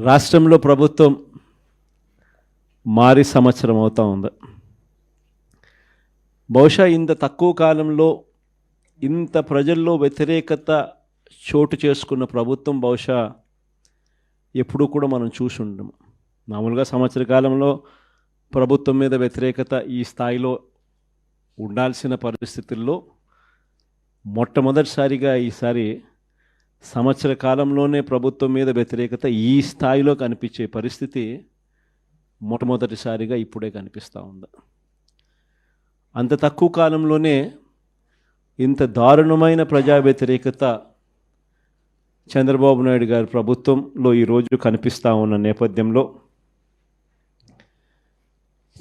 రాష్ట్రంలో ప్రభుత్వం మారి సంవత్సరం అవుతా ఉంది. బహుశా ఇంత తక్కువ కాలంలో ఇంత ప్రజల్లో వ్యతిరేకత చోటు చేసుకున్న ప్రభుత్వం బహుశా ఎప్పుడూ కూడా మనం చూసి ఉండము. మామూలుగా సంవత్సర కాలంలో ప్రభుత్వం మీద వ్యతిరేకత ఈ స్థాయిలో ఉండాల్సిన పరిస్థితుల్లో మొట్టమొదటిసారిగా ఈసారి సంవత్సర కాలంలోనే ప్రభుత్వం మీద వ్యతిరేకత ఈ స్థాయిలో కనిపించే పరిస్థితి మొట్టమొదటిసారిగా ఇప్పుడే కనిపిస్తూ ఉంది. అంత తక్కువ కాలంలోనే ఇంత దారుణమైన ప్రజా వ్యతిరేకత చంద్రబాబు నాయుడు గారి ప్రభుత్వంలో ఈరోజు కనిపిస్తూ ఉన్న నేపథ్యంలో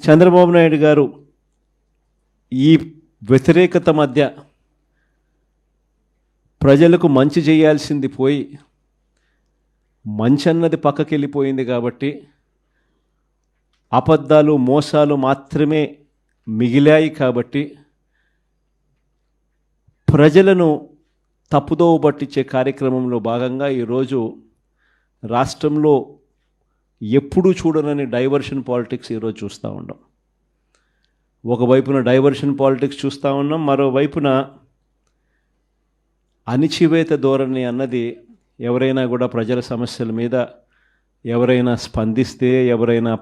చంద్రబాబు నాయుడు గారు ఈ వ్యతిరేకత మధ్య ప్రజలకు మంచి చేయాల్సింది పోయి మంచి అన్నది పక్కకి వెళ్ళిపోయింది కాబట్టి అబద్ధాలు మోసాలు మాత్రమే మిగిలాయి కాబట్టి ప్రజలను తప్పుదోవ పట్టించే కార్యక్రమంలో భాగంగా ఈరోజు రాష్ట్రంలో ఎప్పుడూ చూడనని డైవర్షన్ పాలిటిక్స్ ఈరోజు చూస్తూ ఉన్నాం. ఒకవైపున డైవర్షన్ పాలిటిక్స్ చూస్తూ ఉన్నాం, మరోవైపున అణిచివేత ధోరణి అన్నది ఎవరైనా కూడా ప్రజల సమస్యల మీద ఎవరైనా స్పందిస్తే, ఎవరైనా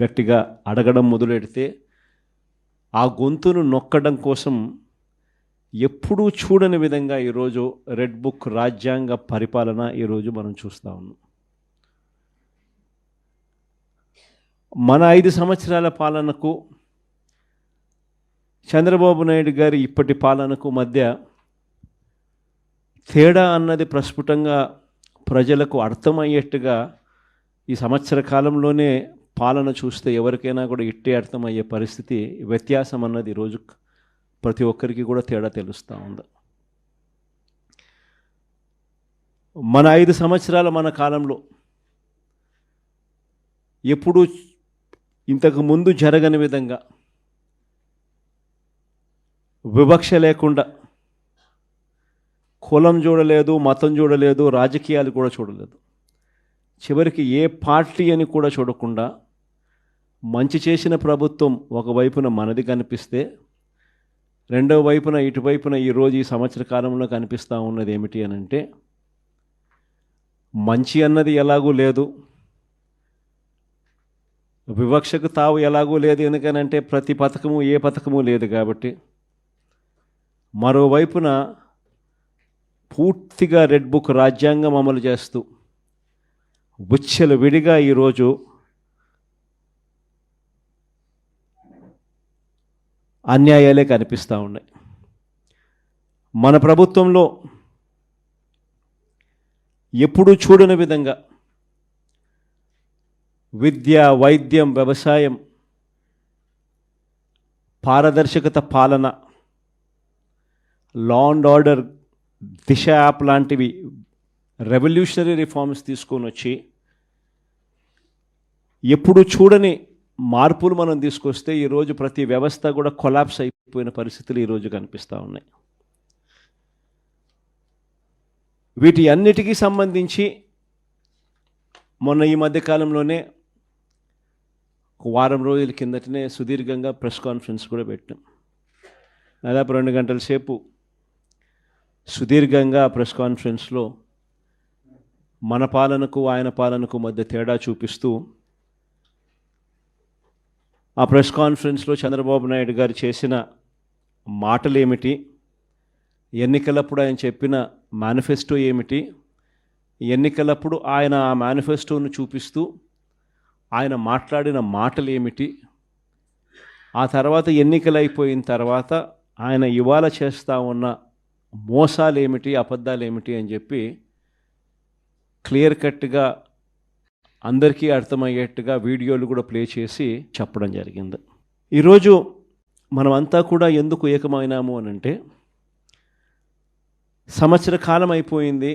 గట్టిగా అడగడం మొదలెడితే ఆ గొంతును నొక్కడం కోసం ఎప్పుడూ చూడని విధంగా ఈరోజు రెడ్ బుక్ రాజ్యాంగ పరిపాలన ఈరోజు మనం చూస్తూ ఉన్నాం. మన 5 సంవత్సరాల పాలనకు చంద్రబాబు నాయుడు గారి ఇప్పటి పాలనకు మధ్య తేడా అన్నది ప్రస్ఫుటంగా ప్రజలకు అర్థమయ్యేట్టుగా ఈ సంవత్సర కాలంలోనే పాలన చూస్తే ఎవరికైనా కూడా ఇట్టే అర్థమయ్యే పరిస్థితి, వ్యత్యాసం అన్నది ఈరోజు ప్రతి ఒక్కరికి కూడా తేడా తెలుస్తూ ఉంది. మన 5 సంవత్సరాల మన కాలంలో ఎప్పుడూ ఇంతకు ముందు జరగని విధంగా వివక్ష లేకుండా కులం చూడలేదు, మతం చూడలేదు, రాజకీయాలు కూడా చూడలేదు, చివరికి ఏ పార్టీ అని కూడా చూడకుండా మంచి చేసిన ప్రభుత్వం ఒకవైపున మనది కనిపిస్తే రెండవ వైపున ఇటువైపున ఈరోజు ఈ సంవత్సర కాలంలో కనిపిస్తూ ఉన్నది ఏమిటి అని అంటే మంచి అన్నది ఎలాగూ లేదు, వివక్షకు తావు ఎలాగూ లేదు. ఎందుకనంటే ప్రతి పథకము ఏ పథకము లేదు కాబట్టి. మరోవైపున పూర్తిగా రెడ్ బుక్ రాజ్యాంగం అమలు చేస్తూ విచ్చల విడిగా ఈరోజు అన్యాయాలే కనిపిస్తూ ఉన్నాయి. మన ప్రభుత్వంలో ఎప్పుడూ చూడని విధంగా విద్య, వైద్యం, వ్యవసాయం, పారదర్శకత పాలన, law and order, Disha app లాంటివి రెవల్యూషనరీ రిఫార్మ్స్ తీసుకొని వచ్చి ఎప్పుడు చూడని మార్పులు మనం తీసుకొస్తే ఈరోజు ప్రతి వ్యవస్థ కూడా కొలాప్స్ అయిపోయిన పరిస్థితులు ఈరోజు కనిపిస్తూ ఉన్నాయి. వీటి అన్నిటికీ సంబంధించి మొన్న ఈ మధ్యకాలంలోనే వారం రోజుల కిందటనే సుదీర్ఘంగా ప్రెస్ కాన్ఫరెన్స్ కూడా పెట్టాం. దాదాపు 2 గంటల సేపు సుదీర్ఘంగా ప్రెస్ కాన్ఫరెన్స్లో మన పాలనకు ఆయన పాలనకు మధ్య తేడా చూపిస్తూ ఆ ప్రెస్ కాన్ఫరెన్స్లో చంద్రబాబు నాయుడు గారు చేసిన మాటలు ఏమిటి, ఎన్నికలప్పుడు ఆయన చెప్పిన మేనిఫెస్టో ఏమిటి, ఎన్నికలప్పుడు ఆయన ఆ మేనిఫెస్టోను చూపిస్తూ ఆయన మాట్లాడిన మాటలు ఏమిటి, ఆ తర్వాత ఎన్నికలు అయిపోయిన తర్వాత ఆయన ఇవాళ చేస్తూ ఉన్న మోసాలు ఏమిటి, అబద్ధాలు ఏమిటి అని చెప్పి క్లియర్ కట్గా అందరికీ అర్థమయ్యేట్టుగా వీడియోలు కూడా ప్లే చేసి చెప్పడం జరిగింది. ఈరోజు మనమంతా కూడా ఎందుకు ఏకమైనాము అని అంటే సంవత్సర కాలం అయిపోయింది.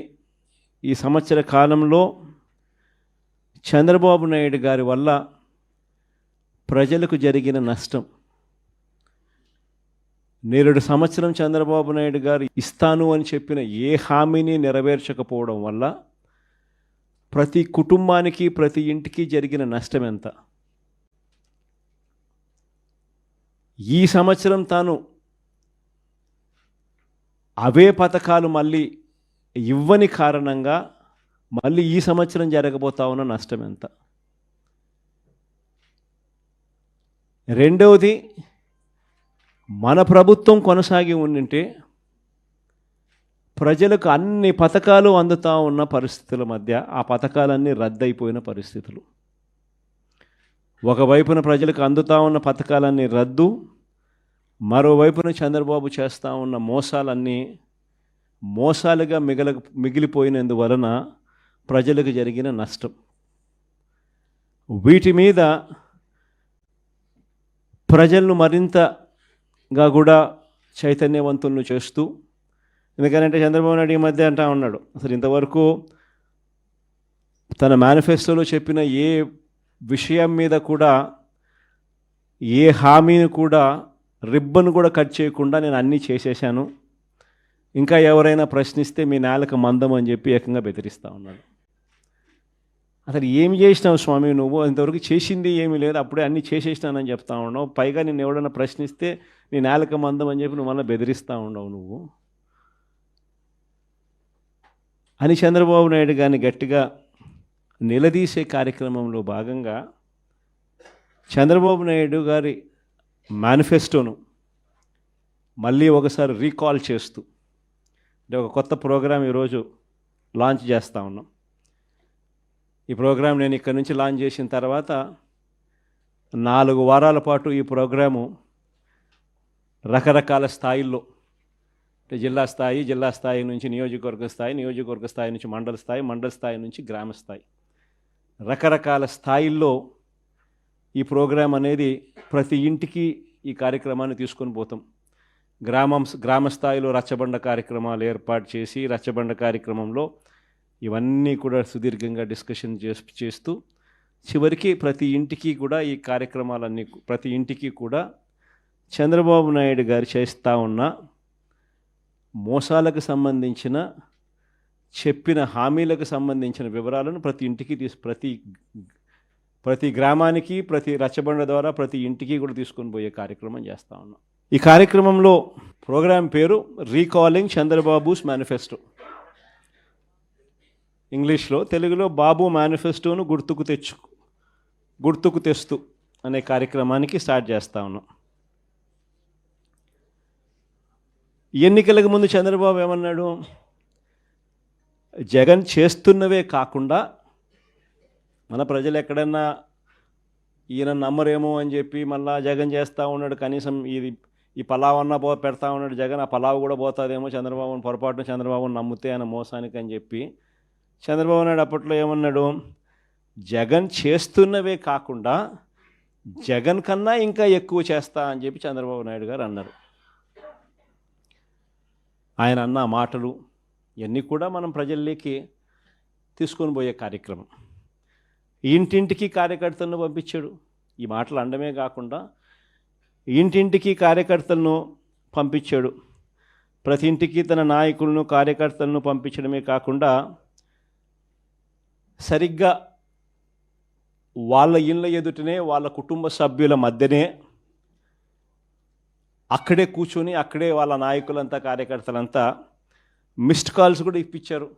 ఈ సంవత్సర కాలంలో చంద్రబాబు నాయుడు గారి వల్ల ప్రజలకు జరిగిన నష్టం, నేరుడు సంవత్సరం చంద్రబాబు నాయుడు గారు ఇస్తాను అని చెప్పిన ఏ హామీని నెరవేర్చకపోవడం వల్ల ప్రతి కుటుంబానికి, ప్రతి ఇంటికి జరిగిన నష్టం ఎంత? ఈ సంవత్సరం తాను అవే పథకాలు మళ్ళీ ఇవ్వని కారణంగా మళ్ళీ ఈ సంవత్సరం జరగబోతా ఉన్న నష్టం ఎంత? రెండవది, మన ప్రభుత్వం కొనసాగి ఉండింటే ప్రజలకు అన్ని పథకాలు అందుతూ ఉన్న పరిస్థితుల మధ్య ఆ పథకాలన్నీ రద్దయిపోయిన పరిస్థితులు. ఒకవైపున ప్రజలకు అందుతూ ఉన్న పథకాలన్నీ రద్దు, మరోవైపున చంద్రబాబు చేస్తూ ఉన్న మోసాలన్నీ మోసాలుగా మిగిలిపోయినందువలన ప్రజలకు జరిగిన నష్టం. వీటి మీద ప్రజలను మరింతగా కూడా చైతన్యవంతులను చేస్తూ, ఎందుకంటే చంద్రబాబు నాయుడు ఈ మధ్య అంటా ఉన్నాడు, అసలు ఇంతవరకు తన మేనిఫెస్టోలో చెప్పిన ఏ విషయం మీద కూడా, ఏ హామీని కూడా, రిబ్బన్ కూడా కట్ చేయకుండా నేను అన్నీ చేసేసాను, ఇంకా ఎవరైనా ప్రశ్నిస్తే మీ నేలకు మందం అని చెప్పి ఏకంగా బెదిరిస్తూ ఉన్నాడు. అసలు ఏమి చేసినావు స్వామి నువ్వు? ఇంతవరకు చేసింది ఏమీ లేదు, అప్పుడే అన్నీ చేసేసినానని చెప్తా ఉన్నావు. పైగా నిన్ను ఎవడన్నా ప్రశ్నిస్తే నీ నేలకు మందం అని చెప్పి నువ్వు మళ్ళీ బెదిరిస్తూ ఉండవు నువ్వు అని చంద్రబాబు నాయుడు గారిని గట్టిగా నిలదీసే కార్యక్రమంలో భాగంగా చంద్రబాబు నాయుడు గారి మేనిఫెస్టోను మళ్ళీ ఒకసారి రీకాల్ చేస్తూ, అంటే ఒక కొత్త ప్రోగ్రాం ఈరోజు లాంచ్ చేస్తూ ఉన్నాం. ఈ ప్రోగ్రాం నేను ఇక్కడి నుంచి లాంచ్ చేసిన తర్వాత 4 వారాల పాటు ఈ ప్రోగ్రాము రకరకాల స్థాయిల్లో, అంటే జిల్లా స్థాయి నుంచి నియోజకవర్గ స్థాయి నుంచి మండల స్థాయి నుంచి గ్రామ స్థాయి, రకరకాల స్థాయిల్లో ఈ ప్రోగ్రాం అనేది ప్రతి ఇంటికి ఈ కార్యక్రమాన్ని తీసుకొని పోతాం. గ్రామ స్థాయిలో రచ్చబండ కార్యక్రమాలు ఏర్పాటు చేసి, రచ్చబండ కార్యక్రమంలో ఇవన్నీ కూడా సుదీర్ఘంగా డిస్కషన్ చేస్తూ చివరికి ప్రతి ఇంటికి కూడా ఈ కార్యక్రమాలన్నీ, ప్రతి ఇంటికి కూడా చంద్రబాబు నాయుడు గారు చేస్తూ ఉన్న మోసాలకు సంబంధించిన, చెప్పిన హామీలకు సంబంధించిన వివరాలను ప్రతి ఇంటికి ప్రతి గ్రామానికి, ప్రతి రచ్చబండ ద్వారా ప్రతి ఇంటికి కూడా తీసుకొని పోయే కార్యక్రమం చేస్తూ ఉన్నాం. ఈ కార్యక్రమంలో ప్రోగ్రాం పేరు రీకాలింగ్ చంద్రబాబుస్ మేనిఫెస్టో. ఇంగ్లీష్లో, తెలుగులో బాబు మేనిఫెస్టోను గుర్తుకు తెస్తూ అనే కార్యక్రమానికి స్టార్ట్ చేస్తూ ఉన్నాం. ఎన్నికలకు ముందు చంద్రబాబు ఏమన్నాడు? జగన్ చేస్తున్నవే కాకుండా మన ప్రజలు ఎక్కడన్నా ఈయన నమ్మరేమో అని చెప్పి మళ్ళా జగన్ చేస్తూ ఉన్నాడు, కనీసం ఈ పలావ్ అన్నా పెడతా ఉన్నాడు జగన్, ఆ పలావ్ కూడా పోతుందేమో చంద్రబాబుని పొరపాటున చంద్రబాబుని నమ్మితే ఆయన మోసానికి అని చెప్పి చంద్రబాబు నాయుడు అప్పట్లో ఏమన్నాడు? జగన్ చేస్తున్నవే కాకుండా జగన్ కన్నా ఇంకా ఎక్కువ చేస్తా అని చెప్పి చంద్రబాబు నాయుడు గారు అన్నారు. ఆయన అన్న మాటలు ఇవన్నీ కూడా మనం ప్రజల్లోకి తీసుకొని పోయే కార్యక్రమం. ఇంటింటికి కార్యకర్తలను పంపించాడు. ఈ మాటలు అనడమే కాకుండా ఇంటింటికి కార్యకర్తలను పంపించాడు. ప్రతి ఇంటికి తన నాయకులను, కార్యకర్తలను పంపించడమే కాకుండా సరిగ్గా వాళ్ళ ఇళ్ళ ఎదుటనే, వాళ్ళ కుటుంబ సభ్యుల మధ్యనే అక్కడే కూర్చొని, అక్కడే వాళ్ళ నాయకులంతా, కార్యకర్తలంతా మిస్డ్ కాల్స్ కూడా ఇప్పించారు.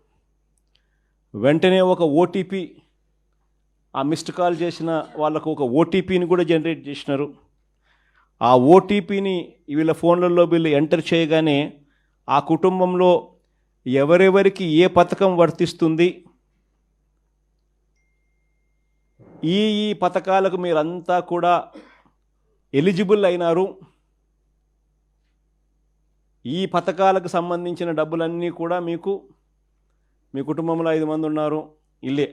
వెంటనే ఒక ఓటీపీ, ఆ మిస్డ్ కాల్ చేసిన వాళ్ళకు ఒక ఓటీపీని కూడా జనరేట్ చేసినారు. ఆ ఓటీపీని వీళ్ళ ఫోన్లలో వీళ్ళు ఎంటర్ చేయగానే ఆ కుటుంబంలో ఎవరెవరికి ఏ పథకం వర్తిస్తుంది, ఈ పథకాలకు మీరంతా కూడా ఎలిజిబుల్ అయినారు, ఈ పథకాలకు సంబంధించిన డబ్బులన్నీ కూడా మీకు, మీ కుటుంబంలో 5 మంది ఉన్నారు, ఇల్లే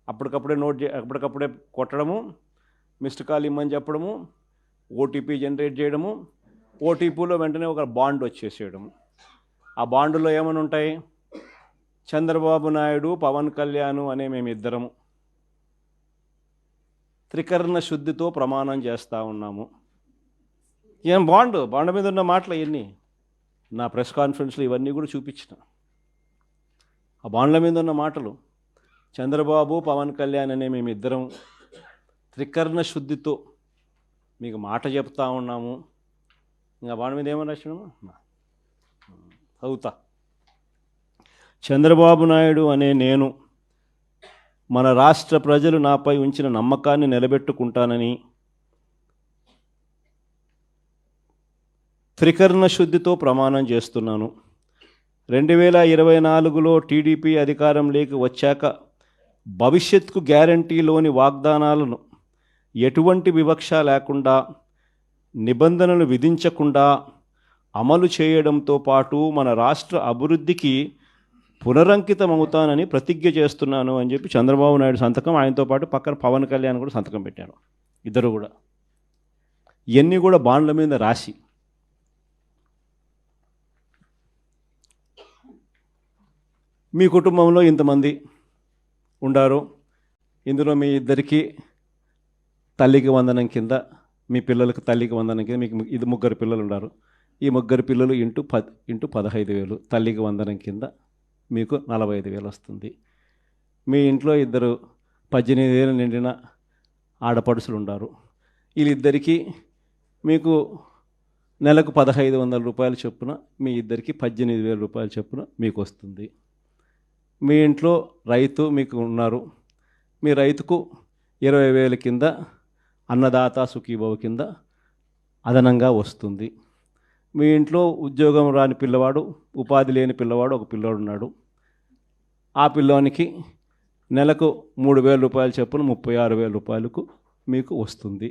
అప్పటికప్పుడే కొట్టడము, మిస్డ్ కాల్ ఇమ్మని చెప్పడము, ఓటీపీ జనరేట్ చేయడము, ఓటీపీలో వెంటనే ఒక బాండ్ వచ్చేసేయడము. ఆ బాండులో ఏమని ఉంటాయి? చంద్రబాబు నాయుడు, పవన్ కళ్యాణ్ అనే మేమిద్దరము త్రికరణ శుద్ధితో ప్రమాణం చేస్తూ ఉన్నాము. ఏం బాండ్ మీద ఉన్న మాటలు ఇవన్నీ నా ప్రెస్ కాన్ఫరెన్స్లో ఇవన్నీ కూడా చూపించిన. ఆ బాండ్ల మీద ఉన్న మాటలు చంద్రబాబు పవన్ కళ్యాణ్ అనే మేమిద్దరం త్రికరణ శుద్ధితో మీకు మాట చెప్తా ఉన్నాము. ఇంకా వాడి మీద ఏమని రాసినాము చదువుతా. చంద్రబాబు నాయుడు అనే నేను మన రాష్ట్ర ప్రజలు నాపై ఉంచిన నమ్మకాన్ని నిలబెట్టుకుంటానని త్రికరణ శుద్ధితో ప్రమాణం చేస్తున్నాను. 2024లో టీడీపీ అధికారంలోకి వచ్చాక భవిష్యత్తుకు గ్యారంటీలోని వాగ్దానాలను ఎటువంటి వివక్ష లేకుండా, నిబంధనలు విధించకుండా అమలు చేయడంతో పాటు మన రాష్ట్ర అభివృద్ధికి పునరంకితమవుతానని ప్రతిజ్ఞ చేస్తున్నాను అని చెప్పి చంద్రబాబు నాయుడు సంతకం, ఆయనతో పాటు పక్కన పవన్ కళ్యాణ్ కూడా సంతకం పెట్టారు. ఇద్దరు కూడా ఇవన్నీ కూడా బాండ్ల మీద రాసి మీ కుటుంబంలో ఇంతమంది ఉండారు, ఇందులో మీ ఇద్దరికి తల్లికి వందనం కింద, మీ పిల్లలకు తల్లికి వందనం కింద మీకు ఇది ముగ్గురు పిల్లలు ఉన్నారు. ఈ ముగ్గురు పిల్లలు ఇంటూ 15,000 తల్లికి వందనం కింద మీకు 45,000 వస్తుంది. మీ ఇంట్లో ఇద్దరు 18 ఏళ్ళు నిండిన ఆడపడుసులు ఉన్నారు. వీళ్ళిద్దరికీ మీకు నెలకు 1,500 రూపాయలు చొప్పున, మీ ఇద్దరికి 18,000 రూపాయలు చొప్పున మీకు వస్తుంది. మీ ఇంట్లో రైతు మీకు ఉన్నారు, మీ రైతుకు 20,000 కింద అన్నదాత సుఖీభవ కింద అదనంగా వస్తుంది. మీ ఇంట్లో ఉద్యోగం రాని పిల్లవాడు, ఉపాధి లేని పిల్లవాడు ఒక పిల్లవాడు ఉన్నాడు. ఆ పిల్లోనికి నెలకు 3,000 రూపాయలు చొప్పున 36,000 రూపాయలకు మీకు వస్తుంది.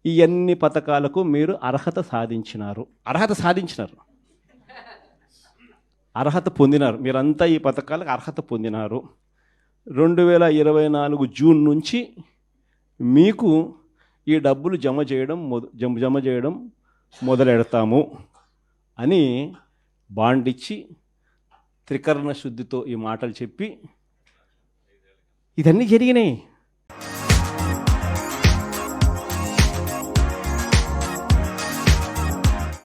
ఈ అన్ని పథకాలకు మీరు అర్హత సాధించినారు, అర్హత పొందినారు. మీరంతా ఈ పథకాలకు అర్హత పొందినారు. 2024 జూన్ నుంచి మీకు ఈ డబ్బులు జమ చేయడం మొదలెడతాము అని బాండ్ ఇచ్చి త్రికరణ శుద్ధితో ఈ మాటలు చెప్పి ఇదన్నీ జరిగినాయి.